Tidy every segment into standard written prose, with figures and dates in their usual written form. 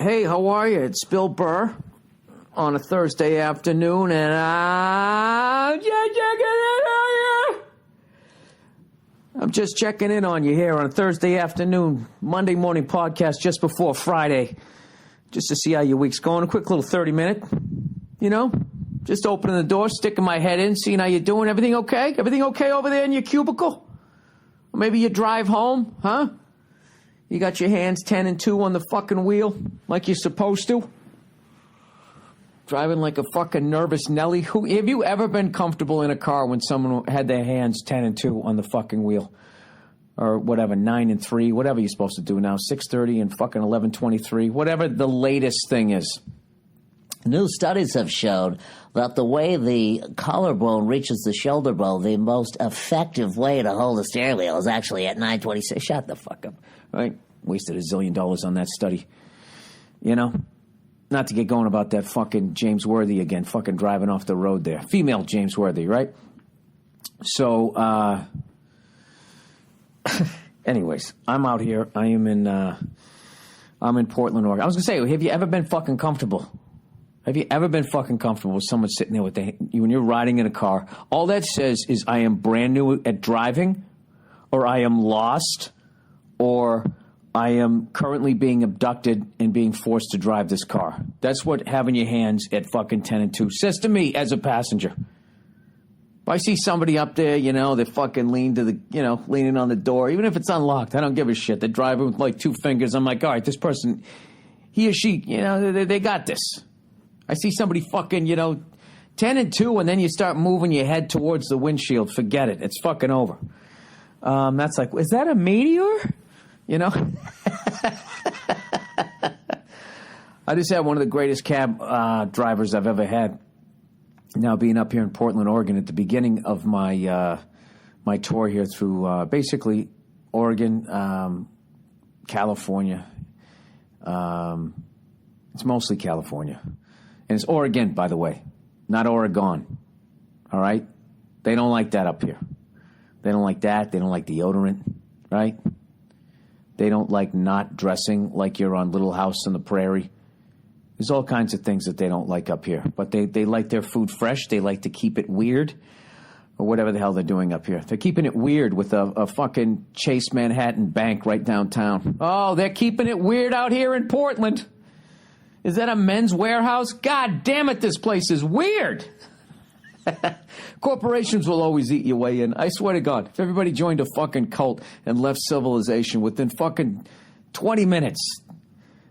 Hey, how are you? It's Bill Burr on a Thursday afternoon, and I'm just checking in on you here on a Thursday afternoon, Monday morning podcast just before Friday, just to see how your week's going. A quick little 30-minute, just opening the door, sticking my head in, seeing how you're doing. Everything okay? Everything okay over there in your cubicle? Or maybe you drive home, huh? You got your hands 10 and 2 on the fucking wheel like you're supposed to? Driving like a fucking nervous Nelly? Have you ever been comfortable in a car when someone had their hands 10 and 2 on the fucking wheel? Or whatever, 9 and 3, whatever you're supposed to do now, 6:30 and fucking 11:23, whatever the latest thing is. New studies have shown that the way the collarbone reaches the shoulder bone, the most effective way to hold the steering wheel is actually at 9:26. Shut the fuck up. Right? Wasted $1 zillion on that study. Not to get going about that fucking James Worthy again, fucking driving off the road there. Female James Worthy, right? So, anyways, I'm out here. I'm in Portland, Oregon. I was going to say, have you ever been fucking comfortable? Have you ever been fucking comfortable with someone sitting there when you're riding in a car? All that says is I am brand new at driving, or I am lost, or I am currently being abducted and being forced to drive this car. That's what having your hands at fucking 10 and 2 says to me as a passenger. If I see somebody up there, they fucking leaning on the door, even if it's unlocked, I don't give a shit. They're driving with like 2 fingers. I'm like, all right, this person, he or she, they got this. I see somebody fucking, 10 and 2, and then you start moving your head towards the windshield. Forget it. It's fucking over. That's like, is that a meteor? I just had one of the greatest cab drivers I've ever had. Now being up here in Portland, Oregon, at the beginning of my my tour here through basically Oregon, California. It's mostly California. And it's Oregon, by the way, not Oregon. All right? They don't like that up here. They don't like that. They don't like deodorant, right? They don't like not dressing like you're on Little House on the Prairie. There's all kinds of things that they don't like up here. But they like their food fresh. They like to keep it weird, or whatever the hell they're doing up here. They're keeping it weird with a fucking Chase Manhattan Bank right downtown. Oh, they're keeping it weird out here in Portland. Is that a Men's Warehouse? God damn it, this place is weird. Corporations will always eat your way in. I swear to God, if everybody joined a fucking cult and left civilization within fucking 20 minutes,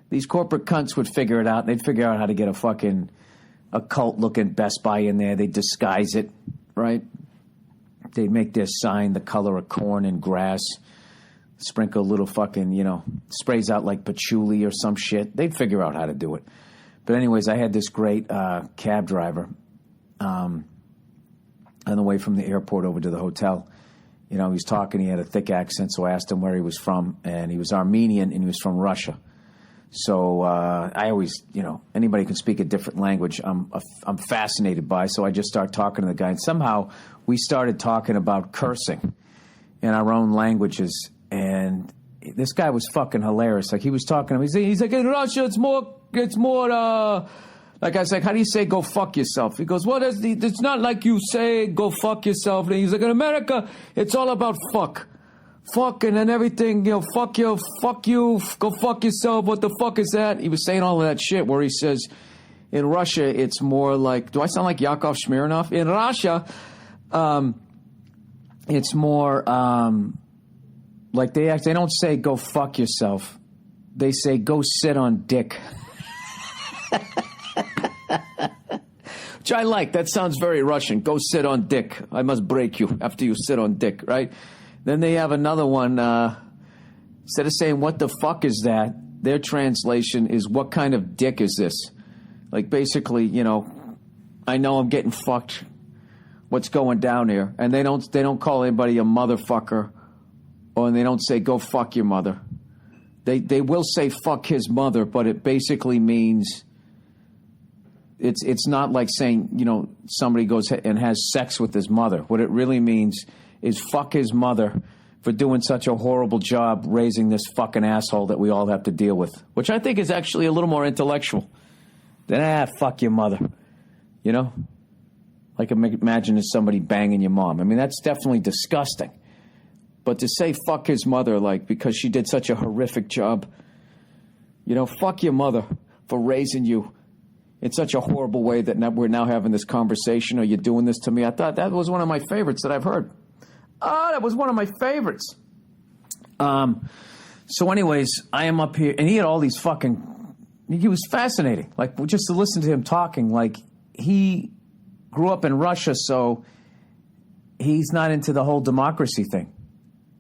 these corporate cunts would figure it out. They'd figure out how to get a cult-looking Best Buy in there. They'd disguise it, right? They'd make their sign the color of corn and grass. Sprinkle a little fucking, sprays out like patchouli or some shit. They'd figure out how to do it. But anyways, I had this great cab driver on the way from the airport over to the hotel. He was talking. He had a thick accent, so I asked him where he was from. And he was Armenian, and he was from Russia. So I always, anybody can speak a different language. I'm fascinated by. So I just started talking to the guy. And somehow we started talking about cursing in our own languages. And this guy was fucking hilarious. Like, he was talking to him. He's like, in Russia, it's more, like, I was like, how do you say go fuck yourself? He goes, it's not like you say go fuck yourself. And he's like, in America, it's all about fuck. Fucking and everything, fuck you, go fuck yourself. What the fuck is that? He was saying all of that shit where he says, in Russia, it's more like, do I sound like Yakov Smirnoff? In Russia, it's more, like they don't say go fuck yourself. They say go sit on dick. Which I like. That sounds very Russian. Go sit on dick. I must break you after you sit on dick, right? Then they have another one. Instead of saying what the fuck is that, their translation is what kind of dick is this? Like, basically, I know I'm getting fucked. What's going down here? And they don't call anybody a motherfucker. Or they don't say, go fuck your mother. They will say fuck his mother, but it basically means it's not like saying, somebody goes and has sex with his mother. What it really means is fuck his mother for doing such a horrible job raising this fucking asshole that we all have to deal with, which I think is actually a little more intellectual than, fuck your mother, you know? Like imagine as somebody banging your mom. I mean, that's definitely disgusting. But to say fuck his mother, like, because she did such a horrific job, you know, fuck your mother for raising you in such a horrible way that we're now having this conversation, or you're doing this to me. I thought that was one of my favorites that I've heard. Oh, that was one of my favorites. So anyways, I am up here, and he had all these he was fascinating. Like, just to listen to him talking, like, he grew up in Russia, so he's not into the whole democracy thing.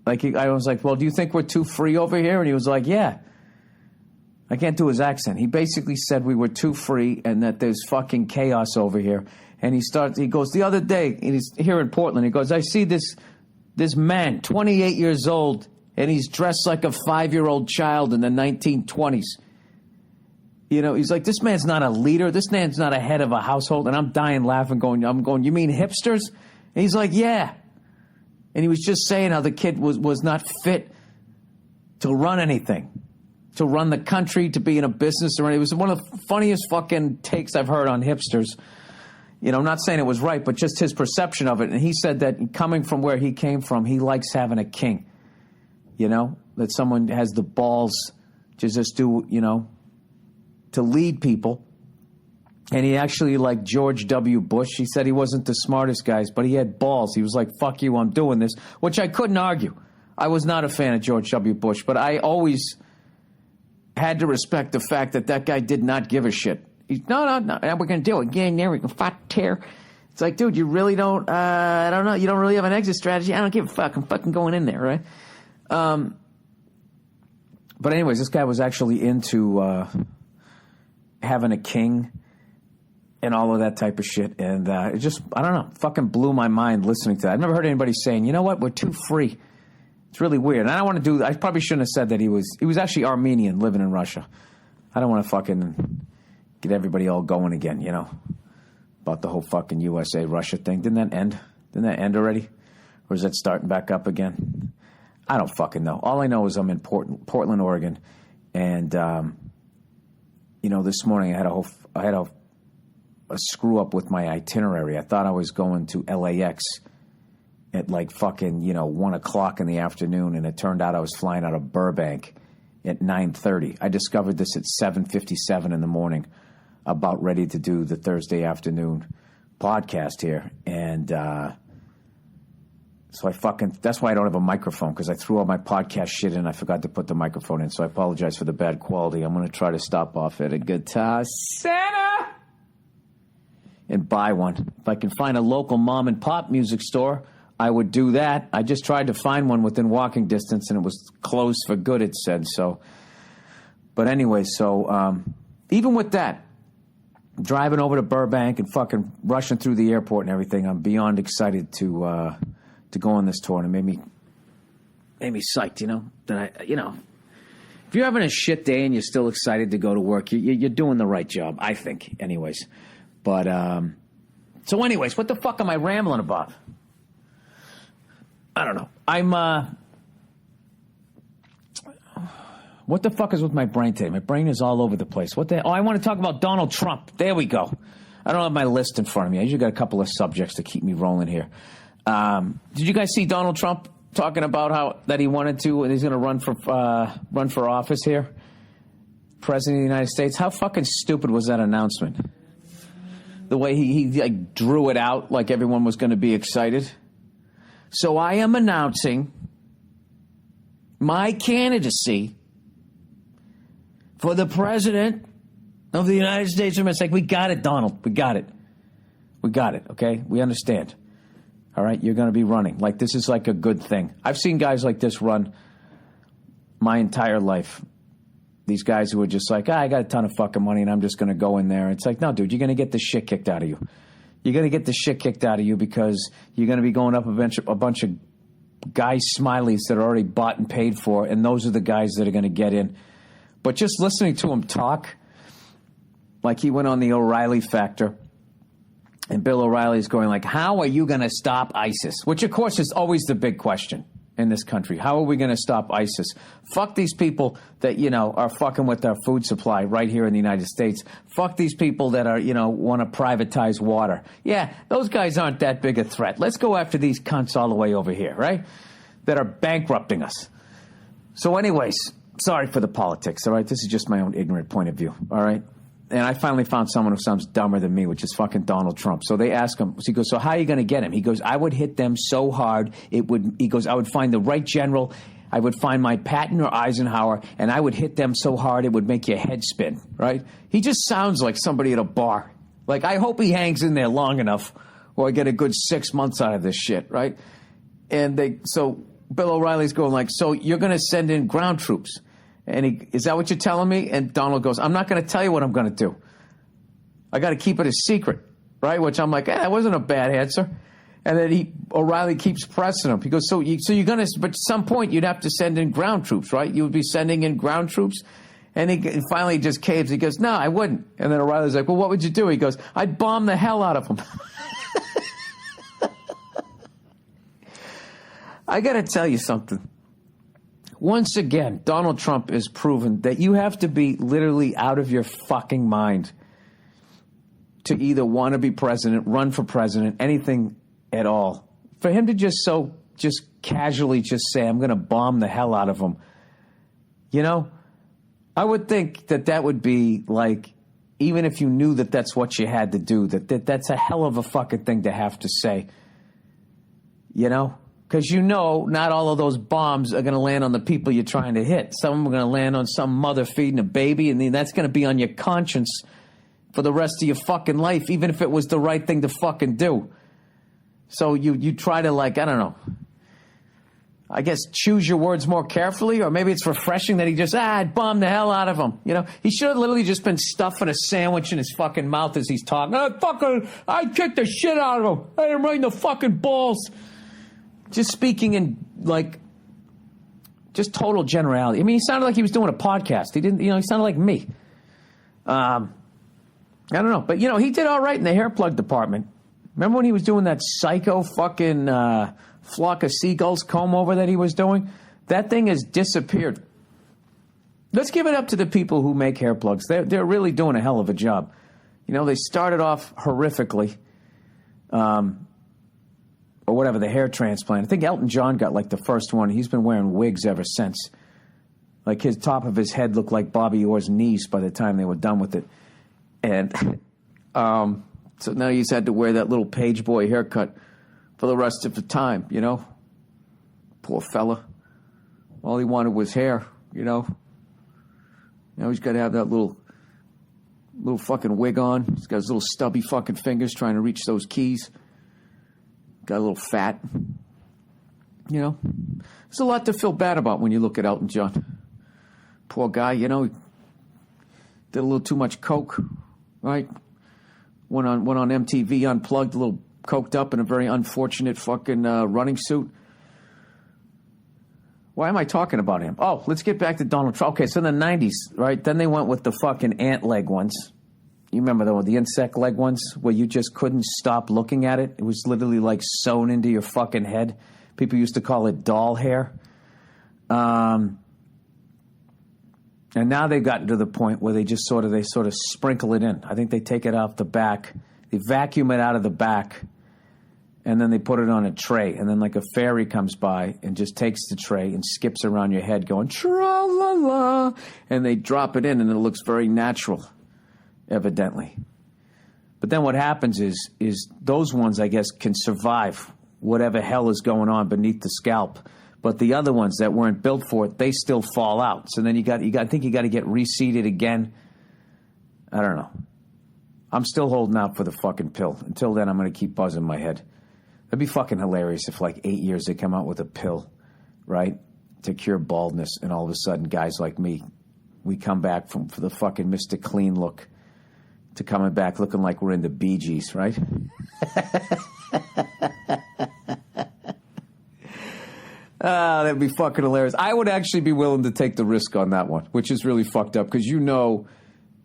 Like, I was like, well, do you think we're too free over here? And he was like, yeah. I can't do his accent. He basically said we were too free and that there's fucking chaos over here. And he goes, the other day, and he's here in Portland, he goes, I see this man, 28 years old, and he's dressed like a 5-year-old child in the 1920s. You know, he's like, this man's not a leader. This man's not a head of a household. And I'm dying laughing, I'm going, you mean hipsters? And he's like, yeah. And he was just saying how the kid was not fit to run anything, to run the country, to be in a business or anything. It was one of the funniest fucking takes I've heard on hipsters. You know, I'm not saying it was right, but just his perception of it. And he said that coming from where he came from, he likes having a king. You know, that someone has the balls to just do, you know, to lead people. And he actually liked George W. Bush. He said he wasn't the smartest guys, but he had balls. He was like, fuck you, I'm doing this, which I couldn't argue. I was not a fan of George W. Bush, but I always had to respect the fact that guy did not give a shit. He's, no, we're going to do it again. There we can fight tear. It's like, dude, you really don't, I don't know, you don't really have an exit strategy. I don't give a fuck. I'm fucking going in there, right? But anyways, this guy was actually into having a king and all of that type of shit. And it just, I don't know, fucking blew my mind listening to that. I've never heard anybody saying, you know what, we're too free. It's really weird. And I don't want to I probably shouldn't have said that he was actually Armenian living in Russia. I don't want to fucking get everybody all going again, you know, about the whole fucking USA-Russia thing. Didn't that end? Didn't that end already? Or is that starting back up again? I don't fucking know. All I know is I'm in Portland, Oregon. And, you know, this morning I had a screw up with my itinerary. I thought I was going to LAX at like fucking, you know, 1 o'clock in the afternoon, and it turned out I was flying out of Burbank at 9:30. I discovered this at 7:57 in the morning, about ready to do the Thursday afternoon podcast here. And so that's why I don't have a microphone, because I threw all my podcast shit in. I forgot to put the microphone in, so I apologize for the bad quality. I'm going to try to stop off at a Guitar Center and buy one. If I can find a local mom and pop music store, I would do that. I just tried to find one within walking distance, and it was closed for good, it said. So, but anyway, so even with that, driving over to Burbank and fucking rushing through the airport and everything, I'm beyond excited to go on this tour. And it made me psyched, you know, that if you're having a shit day and you're still excited to go to work, you're doing the right job, I think, anyways. But, so anyways, what the fuck am I rambling about? I don't know. What the fuck is with my brain today? My brain is all over the place. I want to talk about Donald Trump. There we go. I don't have my list in front of me. I usually got a couple of subjects to keep me rolling here. Did you guys see Donald Trump talking about that he wanted to, and he's going to run for office here? President of the United States. How fucking stupid was that announcement? The way he like drew it out like everyone was going to be excited. So I am announcing my candidacy for the president of the United States. It's like, we got it, Donald. We got it. We got it, okay? We understand. All right? You're going to be running. Like, this is like a good thing. I've seen guys like this run my entire life. These guys who are just like, I got a ton of fucking money and I'm just going to go in there. It's like, no, dude, you're going to get the shit kicked out of you. You're going to get the shit kicked out of you because you're going to be going up a bunch of guys' smileys that are already bought and paid for, and those are the guys that are going to get in. But just listening to him talk, like he went on the O'Reilly Factor, and Bill O'Reilly's going like, how are you going to stop ISIS? Which, of course, is always the big question. in this country? How are we going to stop ISIS? Fuck these people that, are fucking with our food supply right here in the United States. Fuck these people that are, want to privatize water. Yeah, those guys aren't that big a threat. Let's go after these cunts all the way over here, right? That are bankrupting us. So anyways, sorry for the politics, all right? This is just my own ignorant point of view, all right? And I finally found someone who sounds dumber than me, which is fucking Donald Trump. So they ask him, he goes, so how are you going to get him? He goes, I would hit them so hard, he goes, I would find the right general, I would find my Patton or Eisenhower, and I would hit them so hard it would make your head spin, right? He just sounds like somebody at a bar. Like, I hope he hangs in there long enough, or I get a good 6 months out of this shit, right? And so Bill O'Reilly's going like, so you're going to send in ground troops? And is that what you're telling me? And Donald goes, I'm not going to tell you what I'm going to do. I got to keep it a secret, right? Which I'm like, that wasn't a bad answer. And then O'Reilly keeps pressing him. He goes, so you're going to, but at some point you'd have to send in ground troops, right? You would be sending in ground troops? And he finally just caves. He goes, no, I wouldn't. And then O'Reilly's like, well, what would you do? He goes, I'd bomb the hell out of them. I got to tell you something. Once again, Donald Trump has proven that you have to be literally out of your fucking mind to either want to be president, run for president, anything at all. For him to just casually just say, I'm going to bomb the hell out of them. I would think that would be like, even if you knew that that's what you had to do, that's a hell of a fucking thing to have to say. Because not all of those bombs are going to land on the people you're trying to hit. Some of them are going to land on some mother feeding a baby, and then that's going to be on your conscience for the rest of your fucking life, even if it was the right thing to fucking do. So you try to, I don't know, I guess choose your words more carefully, or maybe it's refreshing that he just, bomb the hell out of him. He should have literally just been stuffing a sandwich in his fucking mouth as he's talking. I kicked the shit out of him. I hit him right in the fucking balls. Just speaking in, just total generality. I mean, he sounded like he was doing a podcast. He didn't, he sounded like me. I don't know. But, he did all right in the hair plug department. Remember when he was doing that psycho fucking flock of seagulls comb over that he was doing? That thing has disappeared. Let's give it up to the people who make hair plugs. They're really doing a hell of a job. They started off horrifically. Or whatever, the hair transplant. I think Elton John got the first one. He's been wearing wigs ever since. His top of his head looked like Bobby Orr's knees by the time they were done with it. And so now he's had to wear that little page boy haircut for the rest of the time, Poor fella. All he wanted was hair, Now he's got to have that little fucking wig on. He's got his little stubby fucking fingers trying to reach those keys. Got a little fat. There's a lot to feel bad about when you look at Elton John. Poor guy, did a little too much coke, right? Went on MTV Unplugged, a little coked up in a very unfortunate fucking running suit. Why am I talking about him? Oh, let's get back to Donald Trump. Okay, so in the 90s, right? Then they went with the fucking ant leg ones. You remember the insect leg ones where you just couldn't stop looking at it? It was literally sewn into your fucking head. People used to call it doll hair. And now they've gotten to the point where they sort of sprinkle it in. I think they take it off the back, they vacuum it out of the back, and then they put it on a tray. And then a fairy comes by and just takes the tray and skips around your head going, tra-la-la. And they drop it in and it looks very natural. Evidently. But then what happens is those ones, I guess, can survive whatever hell is going on beneath the scalp. But the other ones that weren't built for it, they still fall out. So then I think you got to get reseated again. I don't know. I'm still holding out for the fucking pill. Until then, I'm going to keep buzzing my head. That'd be fucking hilarious if 8 years they come out with a pill, right, to cure baldness, and all of a sudden guys like me, we come back for the fucking Mr. Clean look to coming back looking like we're in the Bee Gees, right? That'd be fucking hilarious. I would actually be willing to take the risk on that one, which is really fucked up because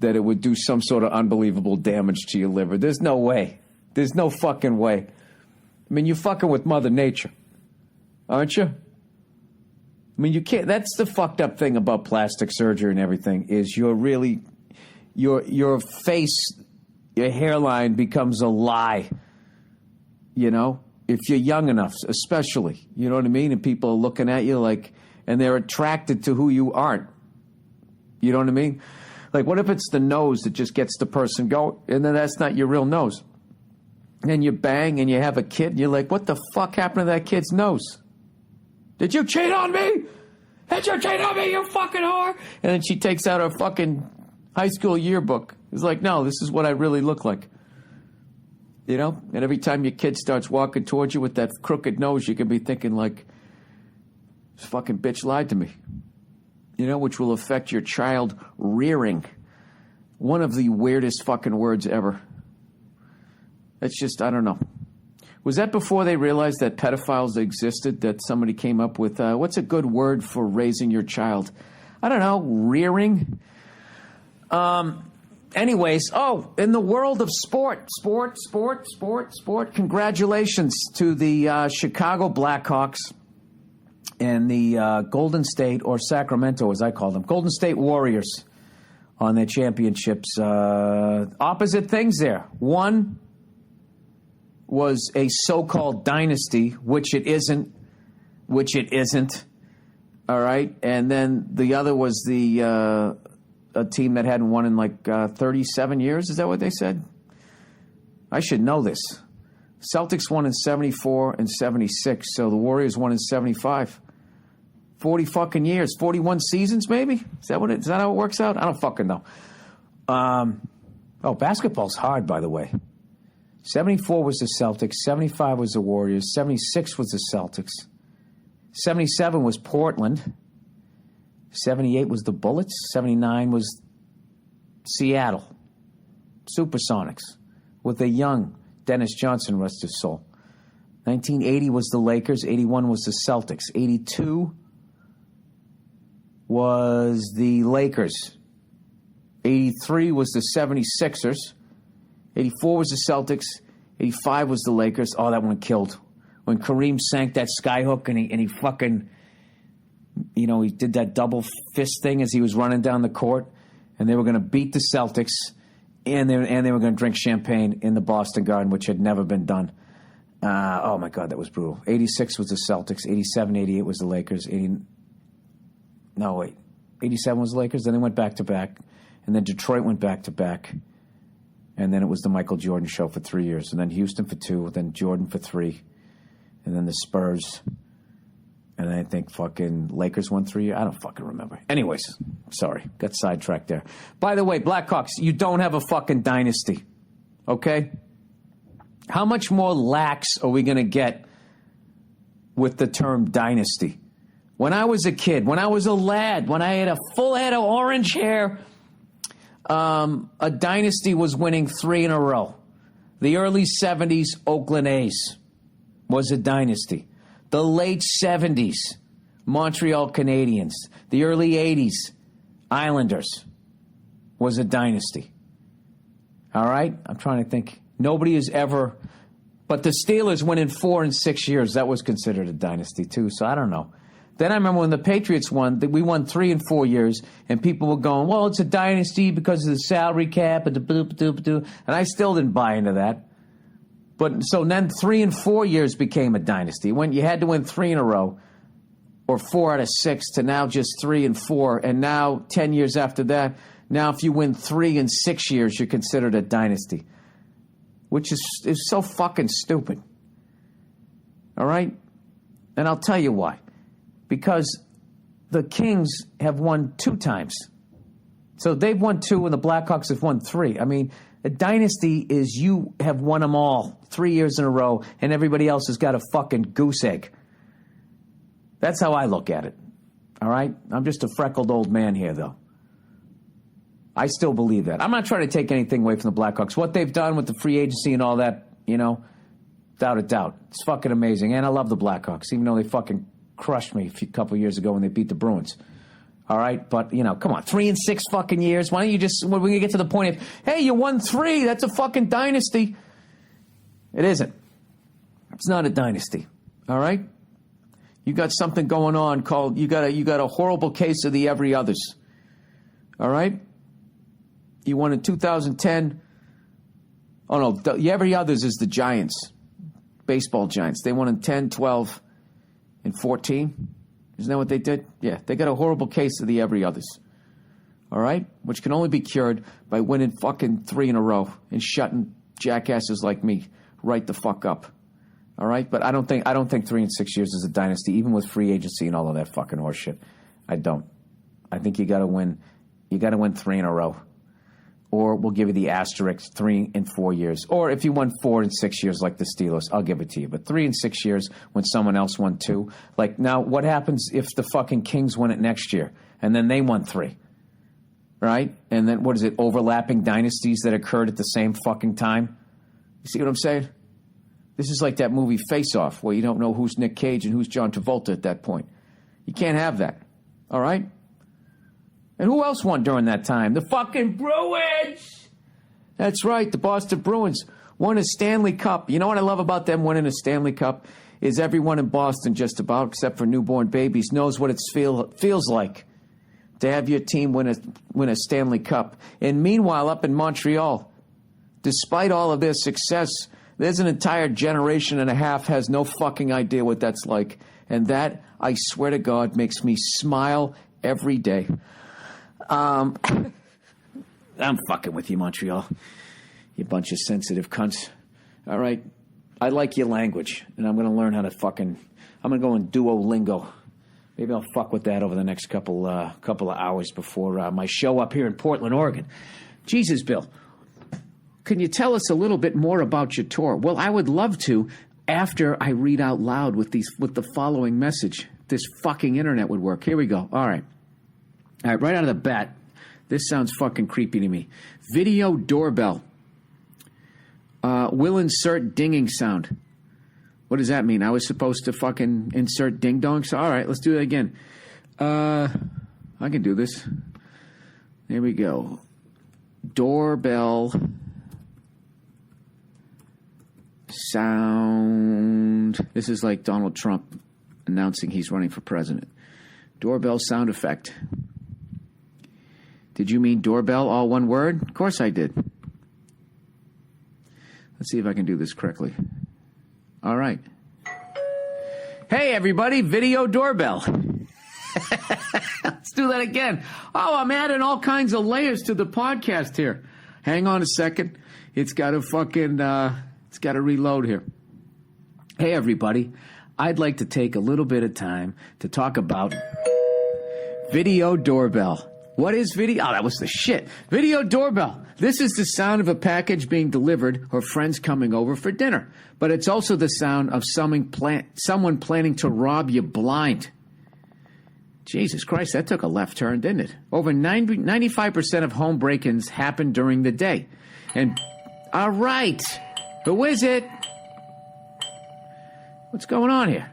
that it would do some sort of unbelievable damage to your liver. There's no way. There's no fucking way. I mean, you're fucking with Mother Nature, aren't you? I mean, you can't. That's the fucked up thing about plastic surgery and everything is your face, your hairline becomes a lie. You know, if you're young enough, especially, you know what I mean? And people are looking at you like, and they're attracted to who you aren't. You know what I mean? Like, what if it's the nose that just gets the person going, and then that's not your real nose? And you bang and you have a kid, and you're like, what the fuck happened to that kid's nose? Did you cheat on me? Did you cheat on me, you fucking whore? And then she takes out her fucking high school yearbook. It's like, no, this is what I really look like. You know? And every time your kid starts walking towards you with that crooked nose, you can be thinking like, this fucking bitch lied to me. You know, which will affect your child rearing. One of the weirdest fucking words ever. It's just, I don't know. Was that before they realized that pedophiles existed, that somebody came up with, what's a good word for raising your child? I don't know, rearing? Anyways, in the world of sport, congratulations to the Chicago Blackhawks and the Golden State, or Sacramento as I call them, Golden State Warriors on their championships. Opposite things there. One was a so-called dynasty, which it isn't. All right, and then the other was a team that hadn't won in like 37 years. Is that what they said? I should know this. Celtics won in 74 and 76, so the Warriors won in 75. 40 fucking years, 41 seasons, maybe. Is that how it works out? I don't fucking know. Basketball's hard, by the way. 74 was the Celtics, 75 was the Warriors, 76 was the Celtics, 77 was Portland, 78 was the Bullets, 79 was Seattle Supersonics with a young Dennis Johnson, rest his soul. 1980 was the Lakers, 81 was the Celtics, 82 was the Lakers, 83 was the 76ers, 84 was the Celtics. 85 was the Lakers. Oh, that one killed. When Kareem sank that skyhook and he fucking, you know, he did that double fist thing as he was running down the court, and they were going to beat the Celtics, and they were going to drink champagne in the Boston Garden, which had never been done. Oh, my God, that was brutal. 86 was the Celtics. 87, 88 was the Lakers. 87 was the Lakers. Then they went back-to-back, and then Detroit went back-to-back. And then it was the Michael Jordan show for 3 years. And then Houston for 2. Then Jordan for 3. And then the Spurs. And then I think fucking Lakers won 3 years. I don't fucking remember. Anyways, sorry. Got sidetracked there. By the way, Blackhawks, you don't have a fucking dynasty. Okay? How much more lax are we going to get with the term dynasty? When I was a kid, when I was a lad, when I had a full head of orange hair, a dynasty was winning 3 in a row. The early 70s Oakland A's was a dynasty. The late 70s Montreal Canadiens. The early 80s Islanders was a dynasty. All right? I'm trying to think. Nobody has ever... But the Steelers went in 4 and 6 years. That was considered a dynasty, too. So I don't know. Then I remember when the Patriots won, we won 3 and 4 years, and people were going, well, it's a dynasty because of the salary cap, and and I still didn't buy into that. But so then 3 and 4 years became a dynasty. When you had to win 3 in a row, or 4 out of 6, to now just 3 and 4, and now 10 years after that, now if you win 3 in 6 years, you're considered a dynasty, which is so fucking stupid. All right? And I'll tell you why. Because the Kings have won 2 times. So they've won 2 and the Blackhawks have won 3. I mean, a dynasty is you have won them all 3 years in a row and everybody else has got a fucking goose egg. That's how I look at it. All right? I'm just a freckled old man here, though. I still believe that. I'm not trying to take anything away from the Blackhawks. What they've done with the free agency and all that, you know, without a doubt. It's fucking amazing. And I love the Blackhawks, even though they fucking crushed me a couple years ago when they beat the Bruins. All right? But, you know, come on. 3 and 6 fucking years. Why don't you just, when we get to the point of, hey, you won 3. That's a fucking dynasty. It isn't. It's not a dynasty. All right? You got something going on called, you got a horrible case of the every others. All right? You won in 2010. Oh, no, the every others is the Giants, baseball Giants. They won in 10, 12, and 14. Isn't that what they did? Yeah, they got a horrible case of the every others. All right? Which can only be cured by winning fucking 3 in a row and shutting jackasses like me right the fuck up. All right? But I don't think 3 in 6 years is a dynasty, even with free agency and all of that fucking horseshit. I don't. I think you got to win. You got to win 3 in a row. Or we'll give you the asterisk 3 in 4 years. Or if you won 4 in 6 years like the Steelers, I'll give it to you. But 3 in 6 years when someone else won 2. Like, now, what happens if the fucking Kings win it next year and then they won 3? Right? And then, what is it, overlapping dynasties that occurred at the same fucking time? You see what I'm saying? This is like that movie Face Off, where you don't know who's Nick Cage and who's John Travolta at that point. You can't have that. All right? And who else won during that time? The fucking Bruins! That's right, the Boston Bruins won a Stanley Cup. You know what I love about them winning a Stanley Cup? Is everyone in Boston, just about, except for newborn babies, knows what it feels like to have your team win a Stanley Cup. And meanwhile, up in Montreal, despite all of their success, there's an entire generation and a half has no fucking idea what that's like. And that, I swear to God, makes me smile every day. I'm fucking with you, Montreal. You bunch of sensitive cunts. All right? I like your language, and I'm going to learn how to fucking... I'm going to go in Duolingo. Maybe I'll fuck with that over the next couple of hours before my show up here in Portland, Oregon. Jesus, Bill, can you tell us a little bit more about your tour? Well, I would love to after I read out loud with the following message. This fucking internet would work. Here we go. All right, right out of the bat, this sounds fucking creepy to me. Video doorbell. Will insert dinging sound. What does that mean? I was supposed to fucking insert ding-dongs? All right, let's do that again. I can do this. There we go. Doorbell sound. This is like Donald Trump announcing he's running for president. Doorbell sound effect. Did you mean doorbell, all one word? Of course I did. Let's see if I can do this correctly. All right. Hey, everybody, video doorbell. Let's do that again. Oh, I'm adding all kinds of layers to the podcast here. Hang on a second. It's got to reload here. Hey, everybody. I'd like to take a little bit of time to talk about video doorbell. What is video? Oh, that was the shit. Video doorbell. This is the sound of a package being delivered or friends coming over for dinner. But it's also the sound of someone planning to rob you blind. Jesus Christ, that took a left turn, didn't it? Over 95% of home break-ins happen during the day. And, all right, who is it? What's going on here?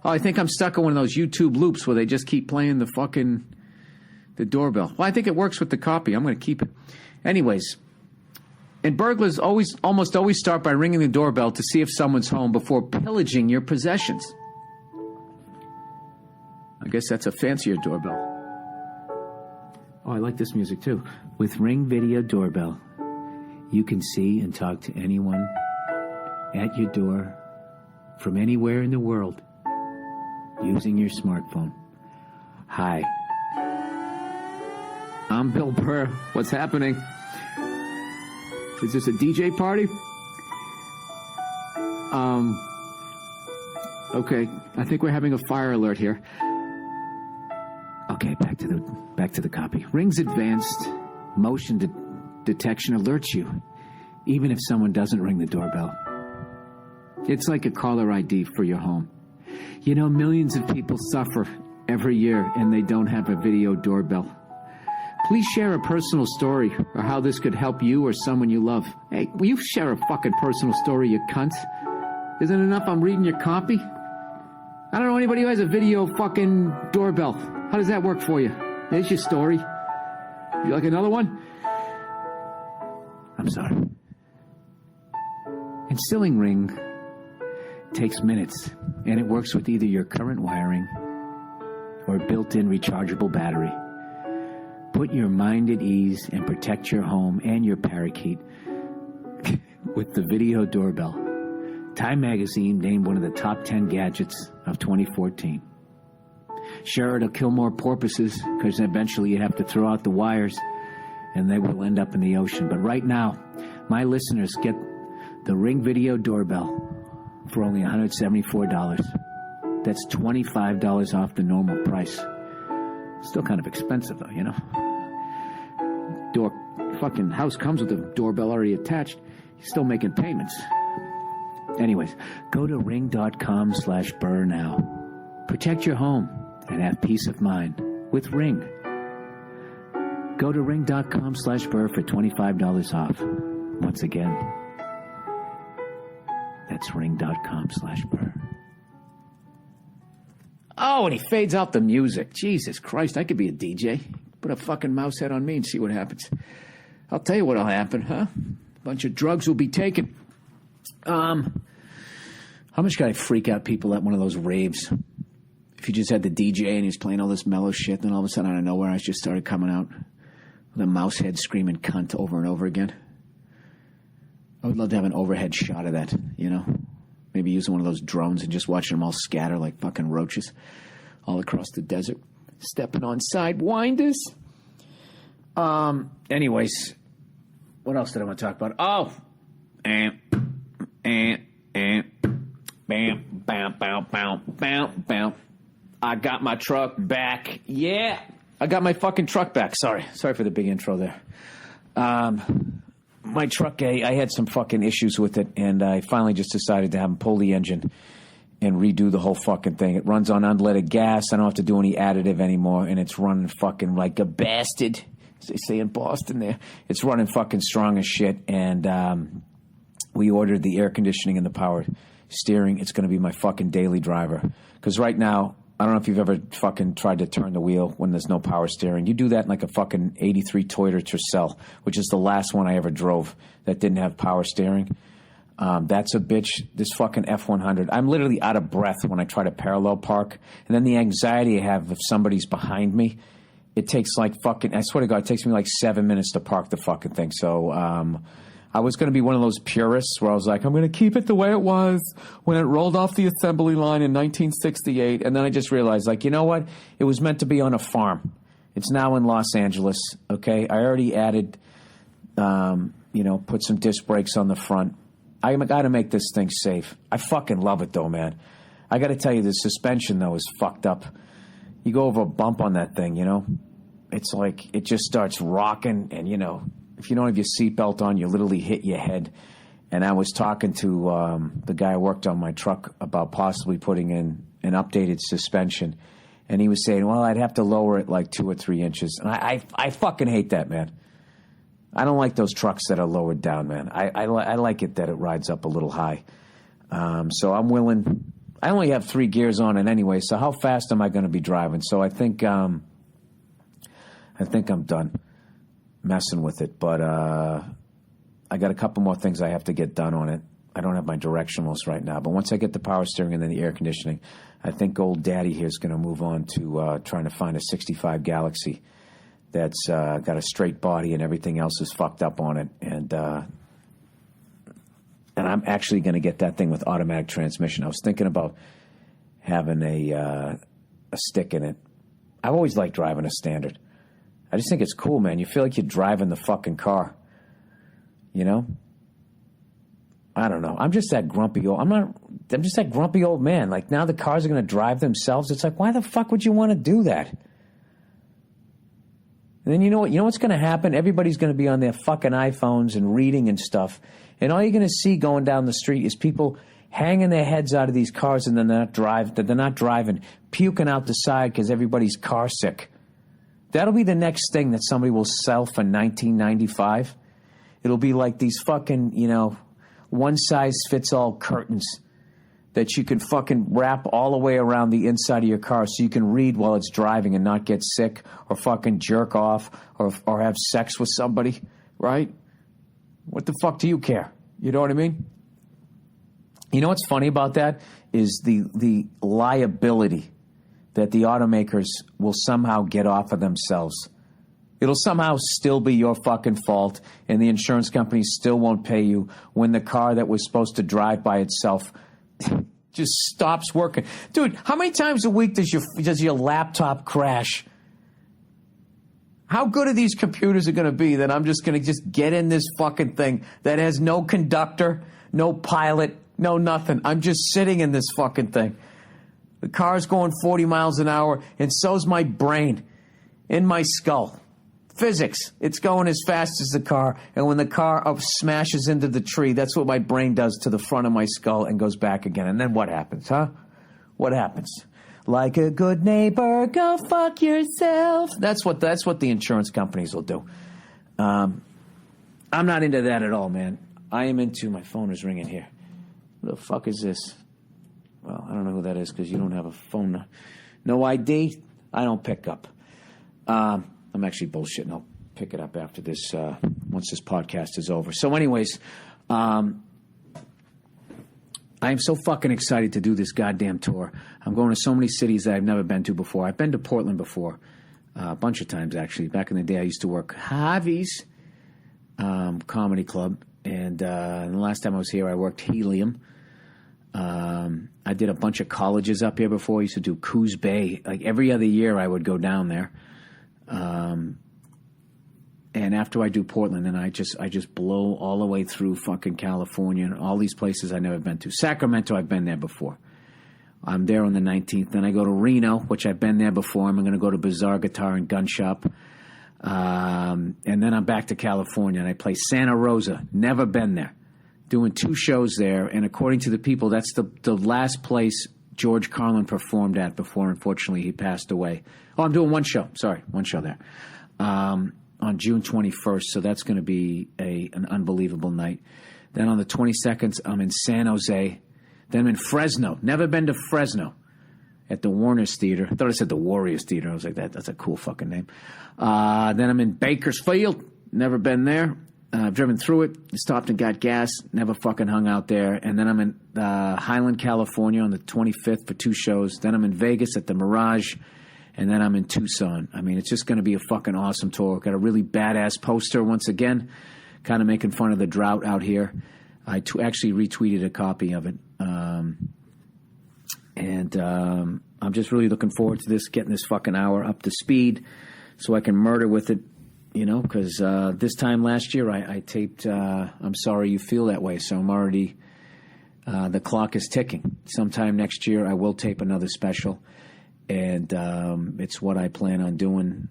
Oh, I think I'm stuck in one of those YouTube loops where they just keep playing the doorbell. Well, I think it works with the copy. I'm going to keep it. Anyways, and burglars almost always start by ringing the doorbell to see if someone's home before pillaging your possessions. I guess that's a fancier doorbell. Oh, I like this music too. With Ring Video Doorbell, you can see and talk to anyone at your door from anywhere in the world using your smartphone. Hi. I'm Bill Burr. What's happening? Is this a DJ party? Okay. I think we're having a fire alert here. Okay, back to the copy. Ring's advanced motion detection alerts you, even if someone doesn't ring the doorbell. It's like a caller ID for your home. You know, millions of people suffer every year and they don't have a video doorbell. Please share a personal story or how this could help you or someone you love. Hey, will you share a fucking personal story, you cunt? Isn't it enough I'm reading your copy? I don't know anybody who has a video fucking doorbell. How does that work for you? There's your story. You like another one? I'm sorry. Instilling Ring takes minutes, and it works with either your current wiring or a built-in rechargeable battery. Put your mind at ease and protect your home and your parakeet with the video doorbell. Time magazine named one of the top 10 gadgets of 2014. Sure, it'll kill more porpoises because eventually you have to throw out the wires and they will end up in the ocean. But right now, my listeners get the Ring Video Doorbell for only $174. That's $25 off the normal price. Still kind of expensive though, you know. Fucking house comes with a doorbell already attached. You're still making payments. Anyways, go to ring.com/Burr now. Protect your home and have peace of mind with Ring. Go to ring.com/Burr for $25 off. Once again, that's ring.com/Burr. Oh, and he fades out the music. Jesus Christ, I could be a DJ. Put a fucking mouse head on me and see what happens. I'll tell you what'll happen, huh? A bunch of drugs will be taken. How much could I freak out people at one of those raves? If you just had the DJ and he's playing all this mellow shit, then all of a sudden out of nowhere I just started coming out with a mouse head screaming cunt over and over again. I would love to have an overhead shot of that, you know? Maybe using one of those drones and just watching them all scatter like fucking roaches all across the desert, stepping on sidewinders. Anyways, what else did I want to talk about? Oh, bam, bam, bam, bam, bam, bam. I got my truck back. Yeah, I got my fucking truck back. Sorry for the big intro there. My truck, I had some fucking issues with it, and I finally just decided to have them pull the engine and redo the whole fucking thing. It runs on unleaded gas. I don't have to do any additive anymore, and it's running fucking like a bastard, as they say in Boston there. It's running fucking strong as shit, and we ordered the air conditioning and the power steering. It's going to be my fucking daily driver. Because right now, I don't know if you've ever fucking tried to turn the wheel when there's no power steering. You do that in like a fucking 83 Toyota Tercel, which is the last one I ever drove that didn't have power steering. That's a bitch. This fucking F100. I'm literally out of breath when I try to parallel park. And then the anxiety I have if somebody's behind me, it takes like fucking, I swear to God, it takes me like 7 minutes to park the fucking thing. So, I was going to be one of those purists where I was like, I'm going to keep it the way it was when it rolled off the assembly line in 1968. And then I just realized, like, you know what? It was meant to be on a farm. It's now in Los Angeles, okay? I already added, put some disc brakes on the front. I got to make this thing safe. I fucking love it, though, man. I got to tell you, the suspension, though, is fucked up. You go over a bump on that thing, you know? It's like it just starts rocking and, if you don't have your seatbelt on, you literally hit your head. And I was talking to the guy who worked on my truck about possibly putting in an updated suspension. And he was saying, well, I'd have to lower it like 2 or 3 inches. And I fucking hate that, man. I don't like those trucks that are lowered down, man. I like it that it rides up a little high. So I'm willing. I only have 3 gears on it anyway, so how fast am I going to be driving? So I think I'm done messing with it, but I got a couple more things I have to get done on it. I don't have my directionals right now, but once I get the power steering and then the air conditioning, I think old daddy here is going to move on to trying to find a 65 Galaxy that's got a straight body and everything else is fucked up on it, and I'm actually going to get that thing with automatic transmission. I was thinking about having a stick in it. I've always liked driving a standard. I just think it's cool, man. You feel like you're driving the fucking car. You know? I don't know. I'm just that grumpy old man. Like, now the cars are going to drive themselves. It's like, why the fuck would you want to do that? And then you know what's going to happen? Everybody's going to be on their fucking iPhones and reading and stuff. And all you're going to see going down the street is people hanging their heads out of these cars and they're not driving, puking out the side because everybody's car sick. That'll be the next thing that somebody will sell for $19.95. It'll be like these fucking, one-size-fits-all curtains that you can fucking wrap all the way around the inside of your car so you can read while it's driving and not get sick or fucking jerk off or have sex with somebody, right? What the fuck do you care? You know what I mean? You know what's funny about that is the liability that the automakers will somehow get off of themselves. It'll somehow still be your fucking fault, and the insurance company still won't pay you when the car that was supposed to drive by itself just stops working. Dude, how many times a week does your laptop crash? How good are these computers going to be that I'm just going to just get in this fucking thing that has no conductor, no pilot, no nothing. I'm just sitting in this fucking thing. The car's going 40 miles an hour, and so's my brain in my skull. Physics. It's going as fast as the car, and when the car smashes into the tree, that's what my brain does to the front of my skull and goes back again. And then what happens, huh? What happens? Like a good neighbor, go fuck yourself. That's what the insurance companies will do. I'm not into that at all, man. I am into, my phone is ringing here. Who the fuck is this? Well, I don't know who that is because you don't have a phone. No ID? I don't pick up. I'm actually bullshitting. I'll pick it up after this, once this podcast is over. So anyways, I am so fucking excited to do this goddamn tour. I'm going to so many cities that I've never been to before. I've been to Portland before, a bunch of times actually. Back in the day, I used to work Harvey's Comedy Club, and the last time I was here, I worked Helium. I did a bunch of colleges up here before. I used to do Coos Bay. Like every other year, I would go down there. And after I do Portland, then I just blow all the way through fucking California and all these places I've never been to. Sacramento, I've been there before. I'm there on the 19th. Then I go to Reno, which I've been there before. I'm going to go to Bizarre Guitar and Gun Shop. And then I'm back to California, and I play Santa Rosa. Never been there. Doing 2 shows there, and according to the people, that's the last place George Carlin performed at before, unfortunately, he passed away. Oh, I'm doing one show. Sorry, one show there. On June 21st, so that's going to be an unbelievable night. Then on the 22nd, I'm in San Jose. Then I'm in Fresno. Never been to Fresno. At the Warner's Theater. I thought I said the Warriors Theater. I was like, that's a cool fucking name. Then I'm in Bakersfield. Never been there. I've driven through it, stopped and got gas, never fucking hung out there. And then I'm in Highland, California on the 25th for 2 shows. Then I'm in Vegas at the Mirage. And then I'm in Tucson. I mean, it's just going to be a fucking awesome tour. Got a really badass poster once again, kind of making fun of the drought out here. I actually retweeted a copy of it. I'm just really looking forward to this, getting this fucking hour up to speed so I can murder with it, you know, because this time last year I taped I'm Sorry You Feel That Way, so I'm already, the clock is ticking. Sometime next year I will tape another special. And it's what I plan on doing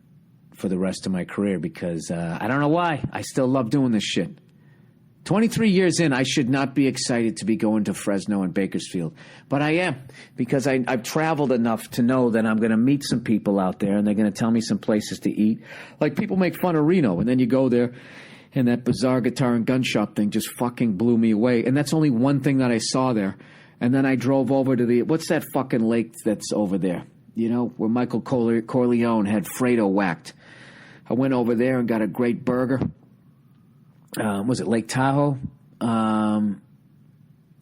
for the rest of my career because I don't know why. I still love doing this shit. 23 years in, I should not be excited to be going to Fresno and Bakersfield. But I am because I've traveled enough to know that I'm going to meet some people out there and they're going to tell me some places to eat. Like people make fun of Reno and then you go there and that Bizarre Guitar and Gun Shop thing just fucking blew me away. And that's only one thing that I saw there. And then I drove over to what's that fucking lake that's over there? You know, where Michael Corleone had Fredo whacked. I went over there and got a great burger. Was it Lake Tahoe? I'm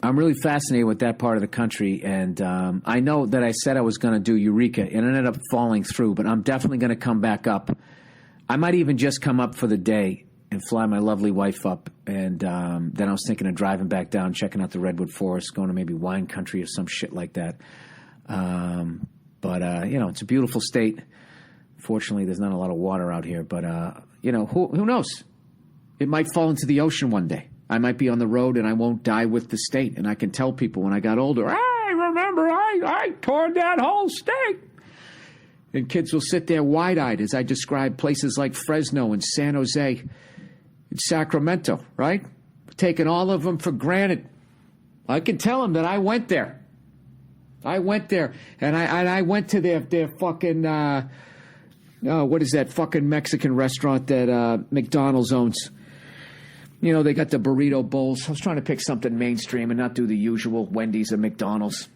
really fascinated with that part of the country. And I know that I said I was going to do Eureka and it ended up falling through, but I'm definitely going to come back up. I might even just come up for the day and fly my lovely wife up. And then I was thinking of driving back down, checking out the Redwood Forest, going to maybe wine country or some shit like that. But, you know, it's a beautiful state. Fortunately, there's not a lot of water out here. But, you know, who knows? It might fall into the ocean one day. I might be on the road and I won't die with the state. And I can tell people when I got older, I remember I toured that whole state. And kids will sit there wide-eyed as I describe places like Fresno and San Jose and Sacramento, right? Taking all of them for granted. I can tell them that I went there. I went there, and I went to their fucking, what is that fucking Mexican restaurant that McDonald's owns? You know, they got the burrito bowls. I was trying to pick something mainstream and not do the usual Wendy's and McDonald's.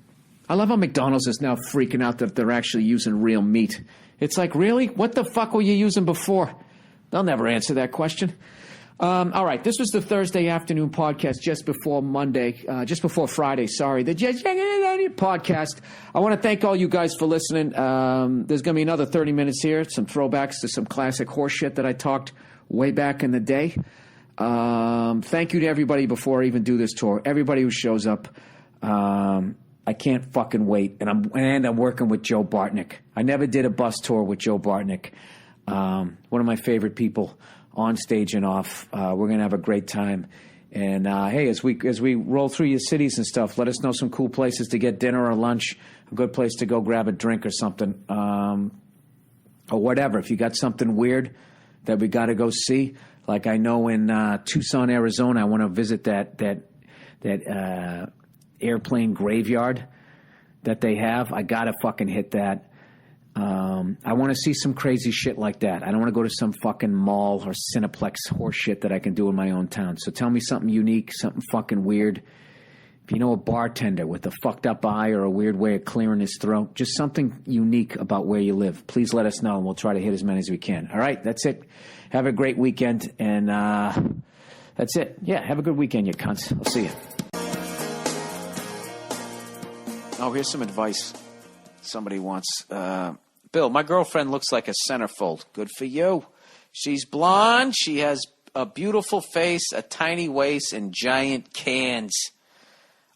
I love how McDonald's is now freaking out that they're actually using real meat. It's like, really? What the fuck were you using before? They'll never answer that question. All right, this was the Thursday afternoon podcast just before Friday, sorry. The Just podcast. I want to thank all you guys for listening. There's going to be another 30 minutes here, some throwbacks to some classic horse shit that I talked way back in the day. Thank you to everybody before I even do this tour. Everybody who shows up. I can't fucking wait. And I'm working with Joe Bartnick. I never did a bus tour with Joe Bartnick. One of my favorite people on stage and off. We're going to have a great time. And, hey, as we roll through your cities and stuff, let us know some cool places to get dinner or lunch, a good place to go grab a drink or something, or whatever. If you got something weird that we got to go see, like I know in Tucson, Arizona, I want to visit that airplane graveyard that they have. I got to fucking hit that. I want to see some crazy shit like that. I don't want to go to some fucking mall or Cineplex horse shit that I can do in my own town. So tell me something unique, something fucking weird. If you know a bartender with a fucked up eye or a weird way of clearing his throat, just something unique about where you live, please let us know, and we'll try to hit as many as we can. All right, that's it. Have a great weekend, and that's it. Yeah, have a good weekend, you cunts. I'll see you. Oh, here's some advice somebody wants. Bill, my girlfriend looks like a centerfold. Good for you. She's blonde. She has a beautiful face, a tiny waist, and giant cans.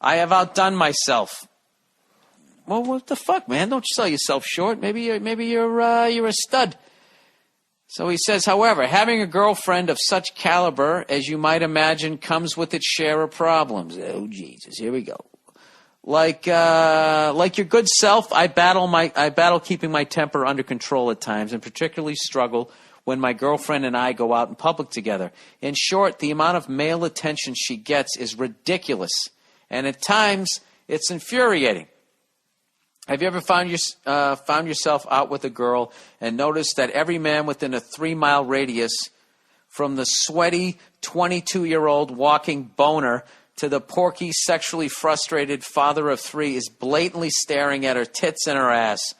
I have outdone myself. Well, what the fuck, man? Don't sell yourself short. Maybe you're a stud. So he says, however, having a girlfriend of such caliber, as you might imagine, comes with its share of problems. Oh, Jesus, here we go. Like your good self, I battle keeping my temper under control at times, and particularly struggle when my girlfriend and I go out in public together. In short, the amount of male attention she gets is ridiculous, and at times it's infuriating. Have you ever found yourself out with a girl and noticed that every man within a 3-mile radius, from the sweaty 22-year-old walking boner to the porky, sexually frustrated father of 3, is blatantly staring at her tits and her ass?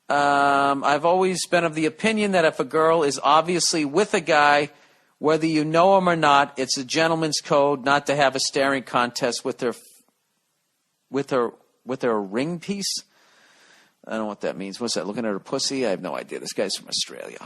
I've always been of the opinion that if a girl is obviously with a guy, whether you know him or not, it's a gentleman's code not to have a staring contest with her ring piece. I don't know what that means. What's that? Looking at her pussy? I have no idea. This guy's from Australia.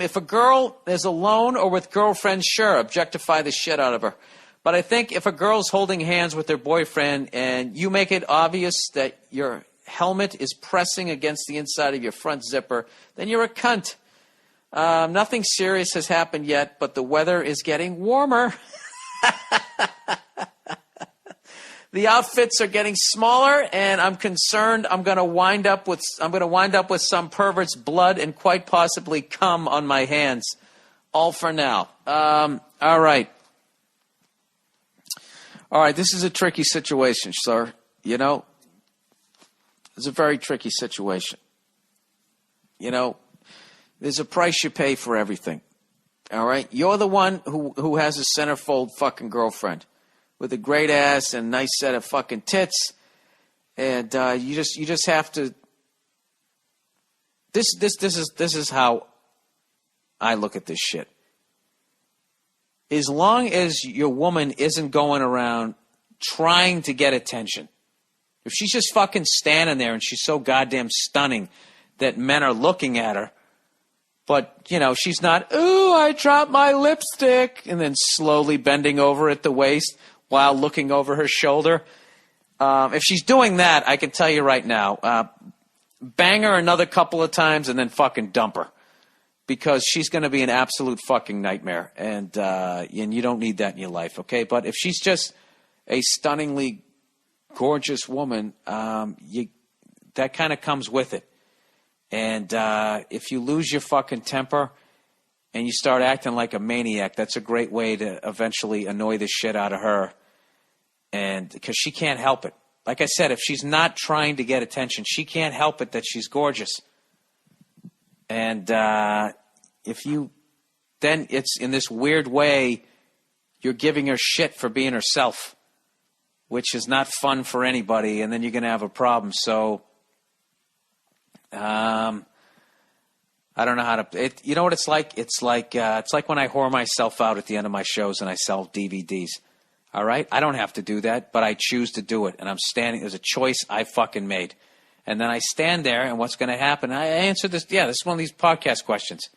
If a girl is alone or with girlfriends, sure, objectify the shit out of her. But I think if a girl's holding hands with her boyfriend and you make it obvious that your helmet is pressing against the inside of your front zipper, then you're a cunt. Nothing serious has happened yet, but the weather is getting warmer. The outfits are getting smaller, and I'm concerned I'm going to wind up with some pervert's blood and quite possibly cum on my hands. All for now. All right. All right, this is a tricky situation, sir. You know, it's a very tricky situation. You know, there's a price you pay for everything. All right? You're the one who has a centerfold fucking girlfriend with a great ass and a nice set of fucking tits. And you just have to. This is how I look at this shit. As long as your woman isn't going around trying to get attention, if she's just fucking standing there and she's so goddamn stunning that men are looking at her, but, you know, she's not, ooh, I dropped my lipstick, and then slowly bending over at the waist while looking over her shoulder. If she's doing that, I can tell you right now, bang her another couple of times and then fucking dump her. Because she's going to be an absolute fucking nightmare, and you don't need that in your life, okay? But if she's just a stunningly gorgeous woman, that kind of comes with it. And if you lose your fucking temper and you start acting like a maniac, that's a great way to eventually annoy the shit out of her, and because she can't help it. Like I said, if she's not trying to get attention, she can't help it that she's gorgeous. And then it's in this weird way, you're giving her shit for being herself, which is not fun for anybody, and then you're going to have a problem. So, I don't know how to. You know what it's like? It's like when I whore myself out at the end of my shows and I sell DVDs. All right, I don't have to do that, but I choose to do it, and I'm standing. There's a choice I fucking made, and then I stand there, and what's going to happen? I answer this. Yeah, this is one of these podcast questions.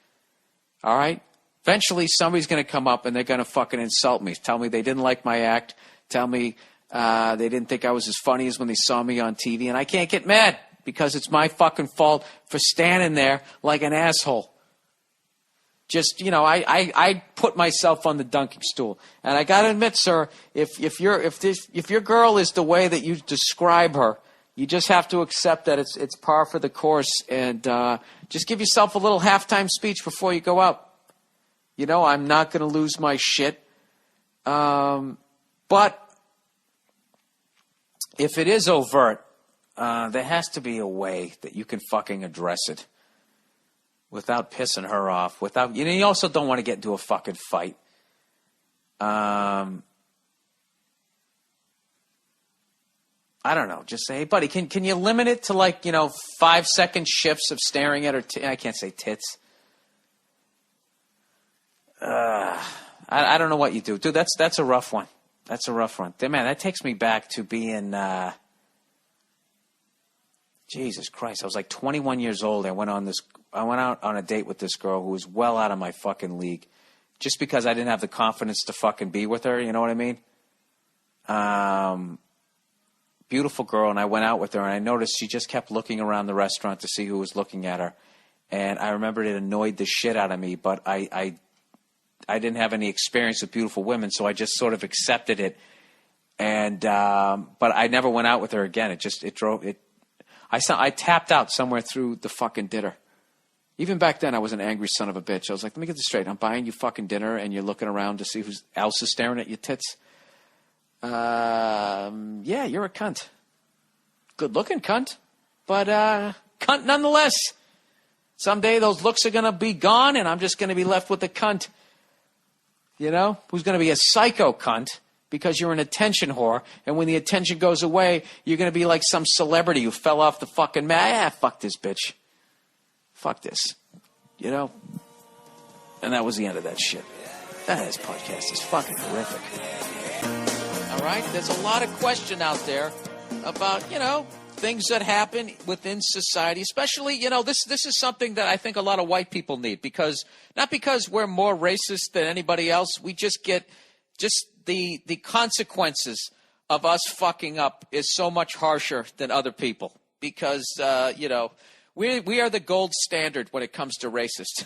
All right. Eventually, somebody's going to come up and they're going to fucking insult me. Tell me they didn't like my act. Tell me they didn't think I was as funny as when they saw me on TV, and I can't get mad because it's my fucking fault for standing there like an asshole. Just, I put myself on the dunking stool, and I got to admit, sir, if your girl is the way that you describe her, you just have to accept that it's par for the course, and just give yourself a little halftime speech before you go out. I'm not going to lose my shit, but if it is overt, there has to be a way that you can fucking address it without pissing her off. Without, you also don't want to get into a fucking fight. I don't know. Just say, hey, buddy, can you limit it to 5-second shifts of staring at her? I can't say tits. I don't know what you do, dude. That's a rough one. That's a rough one. Man, that takes me back to being. Jesus Christ! I was like 21 years old. I went out on a date with this girl who was well out of my fucking league, just because I didn't have the confidence to fucking be with her. You know what I mean? Beautiful girl, and I went out with her, and I noticed she just kept looking around the restaurant to see who was looking at her, and I remembered it annoyed the shit out of me, but I didn't have any experience with beautiful women, so I just sort of accepted it, and but I never went out with her again. I tapped out somewhere through the fucking dinner. Even back then, I was an angry son of a bitch. I was like, let me get this straight. I'm buying you fucking dinner, and you're looking around to see who else is staring at your tits. Yeah, you're a cunt. Good-looking cunt, but cunt nonetheless. Someday those looks are going to be gone, and I'm just going to be left with a cunt. Who's going to be a psycho cunt because you're an attention whore, and when the attention goes away, you're going to be like some celebrity who fell off the fucking mat. Yeah, fuck this bitch. Fuck this. And that was the end of that shit. This podcast is fucking horrific. All right? There's a lot of question out there about, things that happen within society, especially, this is something that I think a lot of white people need, because not because we're more racist than anybody else, we just get the consequences of us fucking up is so much harsher than other people, because we are the gold standard when it comes to racist.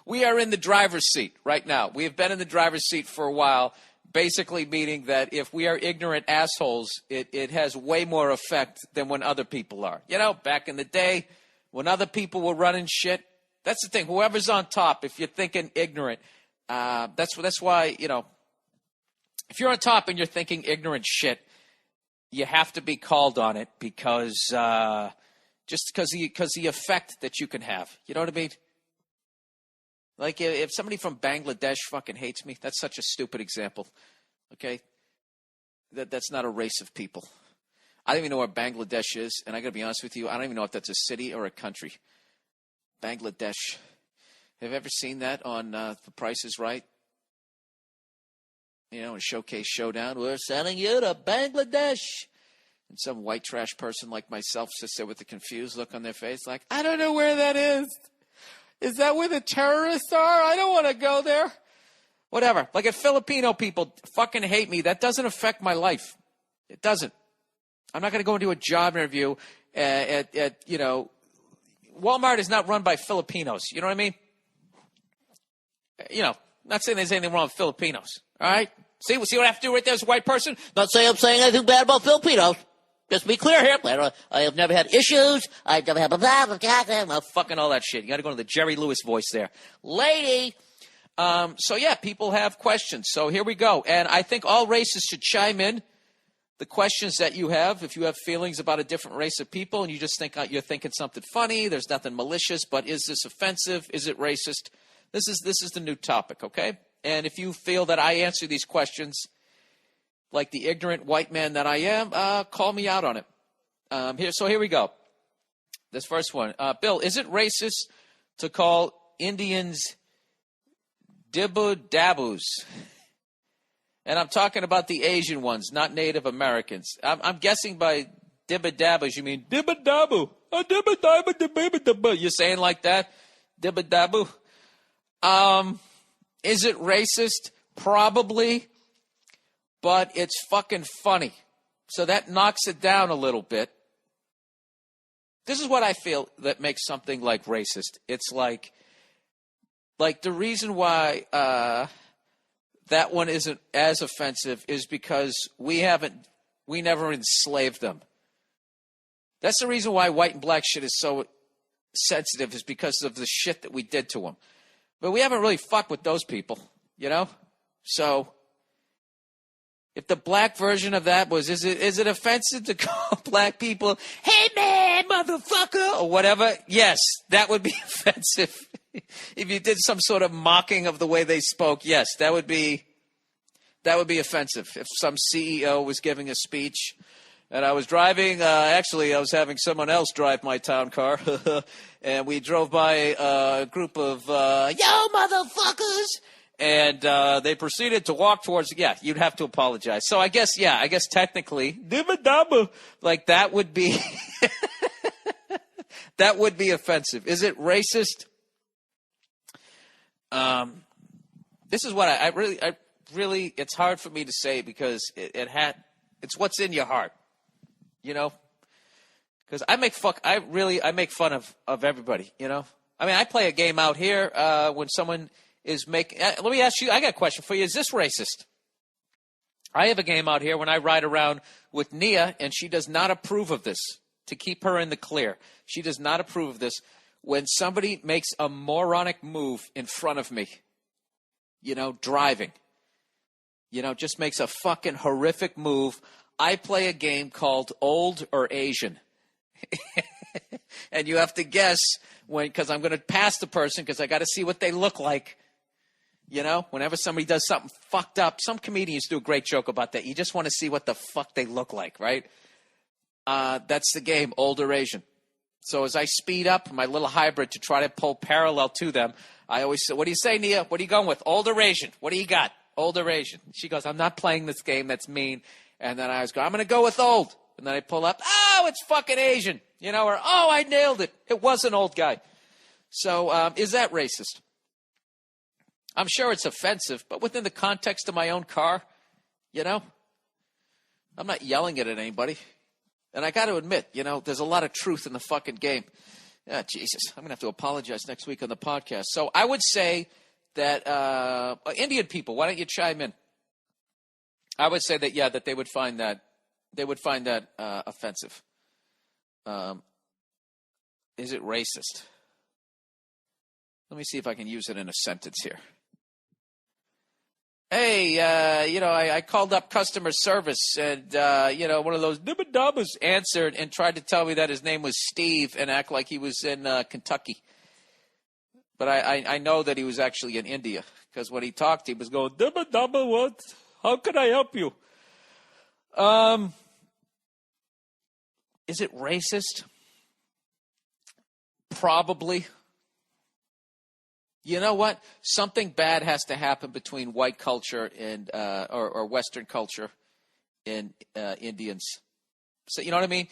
We are in the driver's seat right now. We have been in the driver's seat for a while. Basically meaning that if we are ignorant assholes, it has way more effect than when other people are. Back in the day, when other people were running shit, that's the thing. Whoever's on top, if you're thinking ignorant, that's why, if you're on top and you're thinking ignorant shit, you have to be called on it because just because the effect that you can have. You know what I mean? Like, if somebody from Bangladesh fucking hates me, that's such a stupid example, okay? That's not a race of people. I don't even know where Bangladesh is, and I got to be honest with you, I don't even know if that's a city or a country. Bangladesh. Have you ever seen that on The Price is Right? In Showcase Showdown, we're sending you to Bangladesh. And some white trash person like myself sits there with a confused look on their face like, I don't know where that is. Is that where the terrorists are? I don't want to go there. Whatever. Like, if Filipino people fucking hate me, that doesn't affect my life. It doesn't. I'm not going to go into a job interview at Walmart is not run by Filipinos. You know what I mean? Not saying there's anything wrong with Filipinos. All right? See what I have to do right there as a white person? Not saying I'm saying anything bad about Filipinos. Just to be clear here, I have never had issues. I've never had fucking all that shit. You got to go to the Jerry Lewis voice there. Lady. So, yeah, people have questions. So here we go. And I think all races should chime in. The questions that you have, if you have feelings about a different race of people and you just think you're thinking something funny, there's nothing malicious, but is this offensive? Is it racist? This is the new topic, okay? And if you feel that I answer these questions like the ignorant white man that I am, call me out on it. Here we go. This first one. Bill, is it racist to call Indians dibbo-dabbos? And I'm talking about the Asian ones, not Native Americans. I'm guessing by dibba-dabbos, you mean dibba-dabbo. Dibba-dabbo, dibba-dabbo. You're saying like that? Dibba-dabbo. Is it racist? Probably. But it's fucking funny. So that knocks it down a little bit. This is what I feel that makes something like racist. It's like the reason why that one isn't as offensive is because we never enslaved them. That's the reason why white and black shit is so sensitive, is because of the shit that we did to them. But we haven't really fucked with those people, you know? So if the black version of that was, is it offensive to call black people, hey man, motherfucker, or whatever? Yes, that would be offensive. If you did some sort of mocking of the way they spoke, yes, that would be offensive. If some CEO was giving a speech and I was driving, actually I was having someone else drive my town car, and we drove by a group of, yo motherfuckers, and they proceeded to walk towards, yeah, you'd have to apologize. So I guess technically, like that would be, that would be offensive. Is it racist? This is what I really, it's hard for me to say because it's what's in your heart, you know? Because I make fun of everybody, you know? I mean, I play a game out here when someone is making, let me ask you, I got a question for you. Is this racist? I have a game out here when I ride around with Nia, and she does not approve of this, to keep her in the clear. She does not approve of this. When somebody makes a moronic move in front of me, you know, driving, you know, just makes a fucking horrific move, I play a game called Old or Asian. And you have to guess because I'm going to pass the person because I got to see what they look like. You know, whenever somebody does something fucked up, some comedians do a great joke about that. You just want to see what the fuck they look like, right? That's the game, Old or Asian. So as I speed up my little hybrid to try to pull parallel to them, I always say, what do you say, Nia? What are you going with? Old or Asian? What do you got? Old or Asian? She goes, I'm not playing this game. That's mean. And then I always go, I'm going to go with old. And then I pull up, oh, it's fucking Asian. You know, or, oh, I nailed it. It was an old guy. So is that racist? I'm sure it's offensive, but within the context of my own car, you know, I'm not yelling it at anybody. And I got to admit, you know, there's a lot of truth in the fucking game. Ah, Jesus, I'm going to have to apologize next week on the podcast. So I would say that Indian people, why don't you chime in? I would say that, yeah, that they would find that offensive. Is it racist? Let me see if I can use it in a sentence here. Hey, you know, I called up customer service and, you know, one of those dibba-dabbas answered and tried to tell me that his name was Steve and act like he was in Kentucky. But I know that he was actually in India because when he talked, he was going, dibba-dabba, what? How can I help you? Is it racist? Probably. You know what? Something bad has to happen between white culture and or Western culture and Indians. So you know what I mean?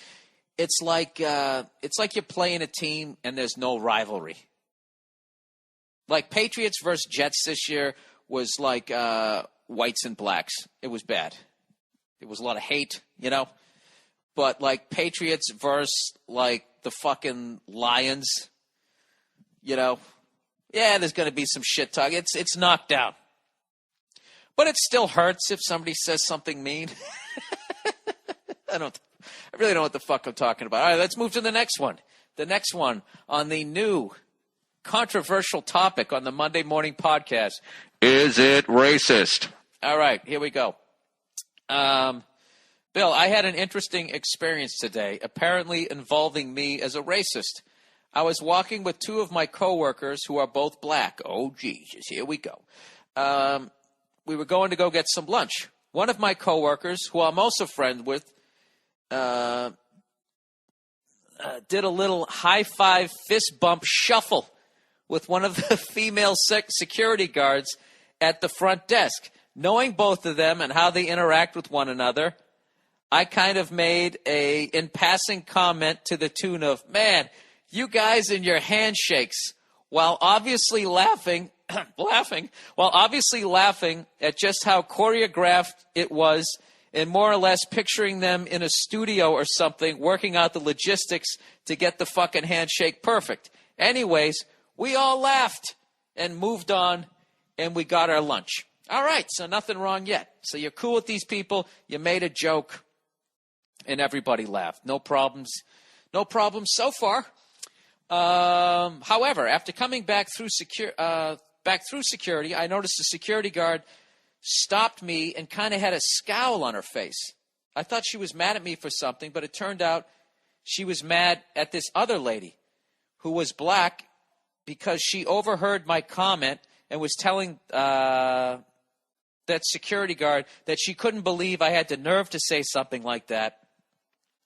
It's like you're playing a team and there's no rivalry. Like Patriots versus Jets this year was like whites and blacks. It was bad. It was a lot of hate, you know. But like Patriots versus like the fucking Lions, you know. Yeah, there's going to be some shit talk. It's knocked down. But it still hurts if somebody says something mean. I really don't know what the fuck I'm talking about. All right, let's move to the next one. The next one on the new controversial topic on the Monday Morning Podcast. Is it racist? All right, here we go. Bill, I had an interesting experience today, apparently involving me as a racist. I was walking with two of my coworkers who are both black. Oh, Jesus, here we go. We were going to go get some lunch. One of my coworkers, who I'm also friends with, did a little high five fist bump shuffle with one of the female security guards at the front desk. Knowing both of them and how they interact with one another, I kind of made a in passing comment to the tune of, man, you guys and your handshakes, while obviously laughing at just how choreographed it was, and more or less picturing them in a studio or something, working out the logistics to get the fucking handshake perfect. Anyways, we all laughed and moved on, and we got our lunch. All right, so nothing wrong yet. So you're cool with these people, you made a joke, and everybody laughed. No problems. No problems so far. However, after coming back through security, I noticed a security guard stopped me and kind of had a scowl on her face. I thought she was mad at me for something, but it turned out she was mad at this other lady who was black because she overheard my comment and was telling that security guard that she couldn't believe I had the nerve to say something like that,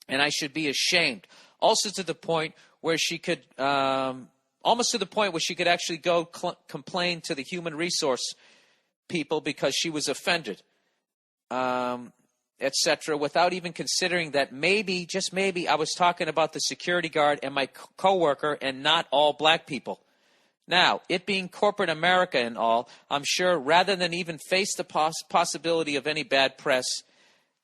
and I should be ashamed. Also to the point where she could, almost to the point where she could actually go complain to the human resource people because she was offended, etc., without even considering that maybe, just maybe, I was talking about the security guard and my coworker and not all black people. Now, it being corporate America and all, I'm sure rather than even face the possibility of any bad press,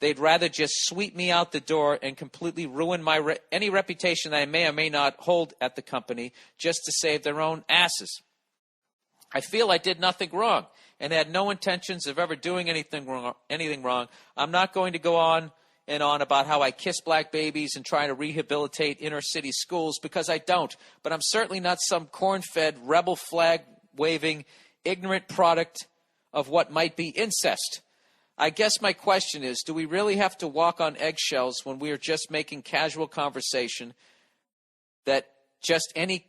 they'd rather just sweep me out the door and completely ruin my any reputation that I may or may not hold at the company just to save their own asses. I feel I did nothing wrong and had no intentions of ever doing anything wrong. I'm not going to go on and on about how I kiss black babies and try to rehabilitate inner city schools, because I don't. But I'm certainly not some corn-fed, rebel flag-waving, ignorant product of what might be incest. I guess my question is, do we really have to walk on eggshells when we are just making casual conversation that just any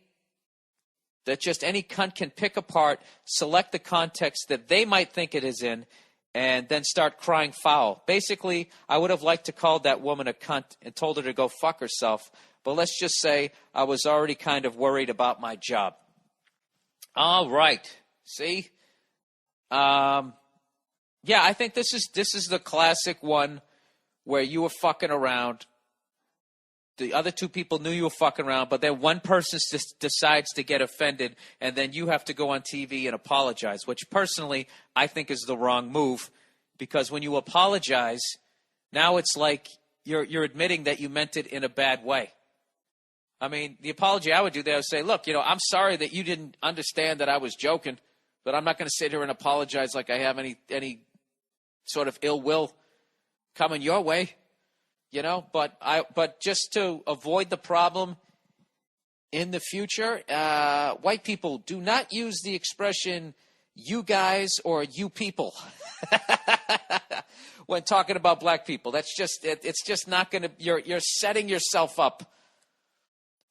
cunt can pick apart, select the context that they might think it is in, and then start crying foul? Basically, I would have liked to call that woman a cunt and told her to go fuck herself, but let's just say I was already kind of worried about my job. All right. See? Yeah, I think this is the classic one where you were fucking around. The other two people knew you were fucking around, but then one person just decides to get offended, and then you have to go on TV and apologize, which personally I think is the wrong move, because when you apologize, now it's like you're admitting that you meant it in a bad way. I mean, the apology I would do there would say, look, I'm sorry that you didn't understand that I was joking, but I'm not going to sit here and apologize like I have any sort of ill will coming your way. But just to avoid the problem in the future, white people do not use the expression "you guys" or "you people" when talking about black people. That's just it's just not going to. You're setting yourself up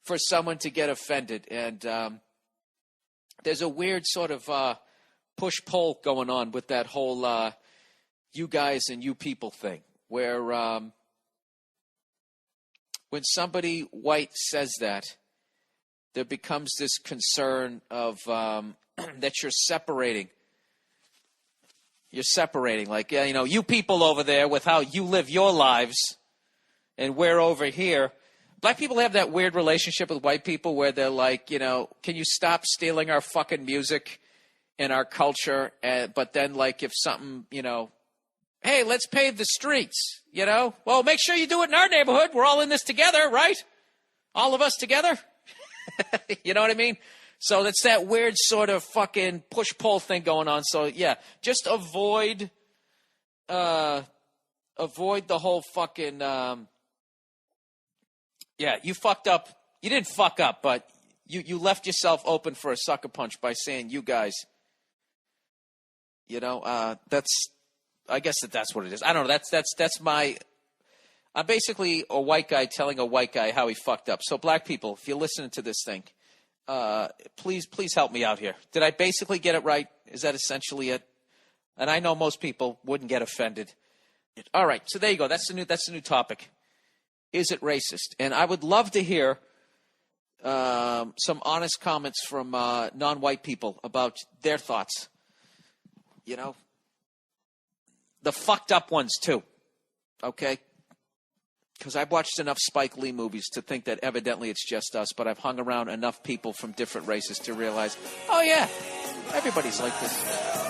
for someone to get offended, and there's a weird sort of push-pull going on with that whole "you guys" and "you people" thing, where when somebody white says that, there becomes this concern of that you're separating. You're separating, like, you people over there with how you live your lives, and we're over here. Black people have that weird relationship with white people where they're like, can you stop stealing our fucking music and our culture? But then, like, if something, hey, let's pave the streets, Well, make sure you do it in our neighborhood. We're all in this together, right? All of us together. You know what I mean? So it's that weird sort of fucking push-pull thing going on. So, yeah, just avoid the whole fucking, you fucked up. You didn't fuck up, but you left yourself open for a sucker punch by saying "you guys." I guess that's what it is. I don't know. That's my. I'm basically a white guy telling a white guy how he fucked up. So black people, if you're listening to this thing, please help me out here. Did I basically get it right? Is that essentially it? And I know most people wouldn't get offended. All right. So there you go. That's the new topic. is it racist? And I would love to hear some honest comments from non-white people about their thoughts. You know, the fucked up ones too. Okay? Because I've watched enough Spike Lee movies to think that evidently it's just us, but I've hung around enough people from different races to realize, oh yeah, everybody's like this.